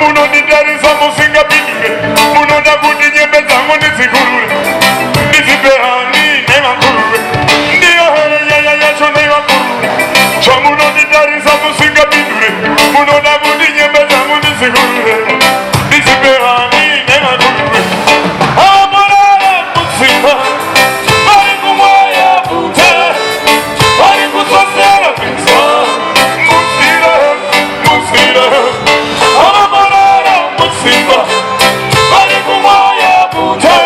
muno nidariza musinga bidure muno nabundi nyembeza ngo nizigurure nizibehani nebakurure ndiyo ya yacho nebakurure cha muno nidariza musinga bidure muno nabundi nyembeza ngo nizigurure nizibehani nebakurure amorara musinga bari kumwaya bute bari kusasera pizza musira amorara musinga bari kumwaya bute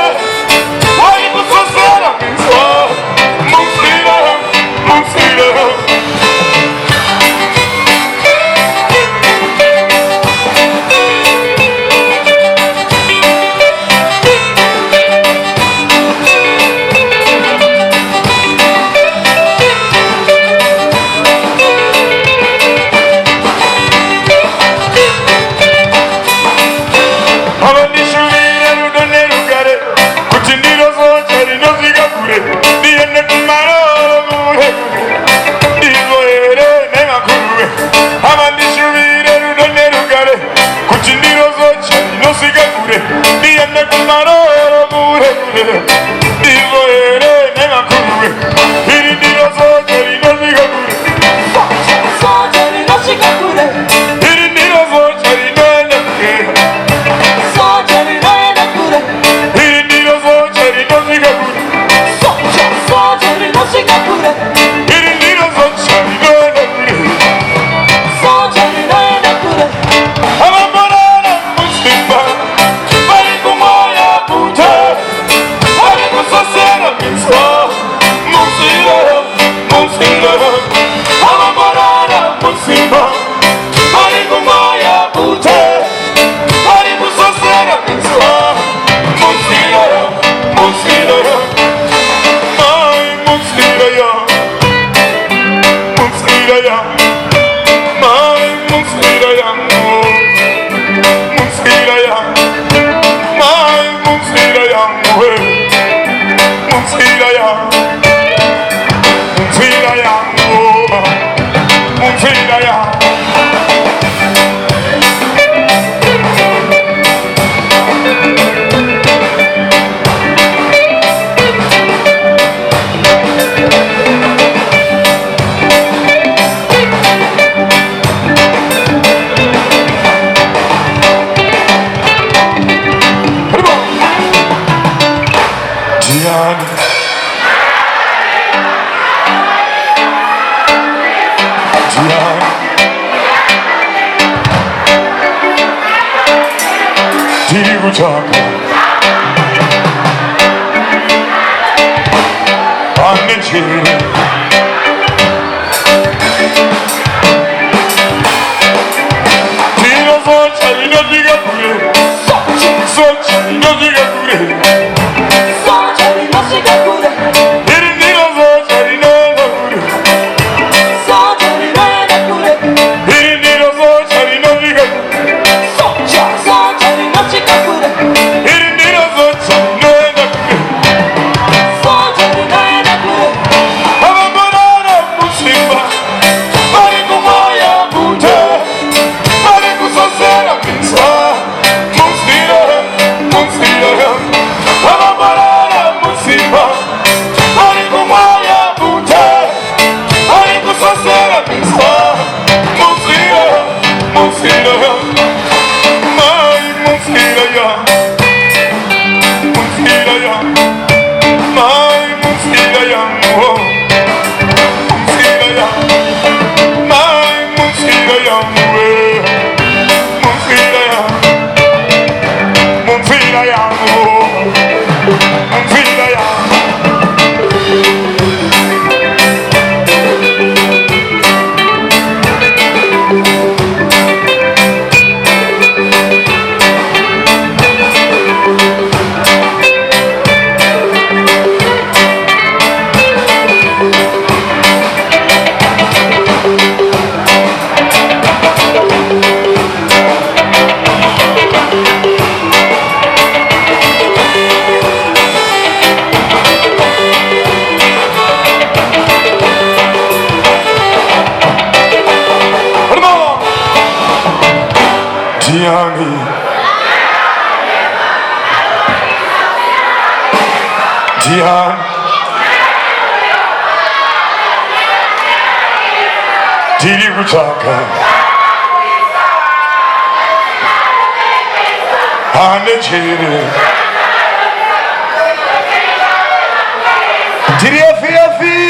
bari kusasera pizza musira abandishubire rudone rugare kuchindiro zote rinozigakure ndiende kumaroro muhekure ndizoere nemakure abandishubire rudone rugare kuchindiro zote rinozigakure ndiende kumaroro muhekure ndizoere nemakure iri ndiro zote rinozigakure iri ndiro zote rinozigakure iri ndiro zote rinozigakure iri ndiro zote rinozigakure abamorara musimba bari kumwaya bute bari kusasera pizza musira abamorara musimba bari kumwaya bute bari kusasera pizza musira ay musira ay musira ay musira Diani Dian Didi Rutaka Anachiri Didi Afi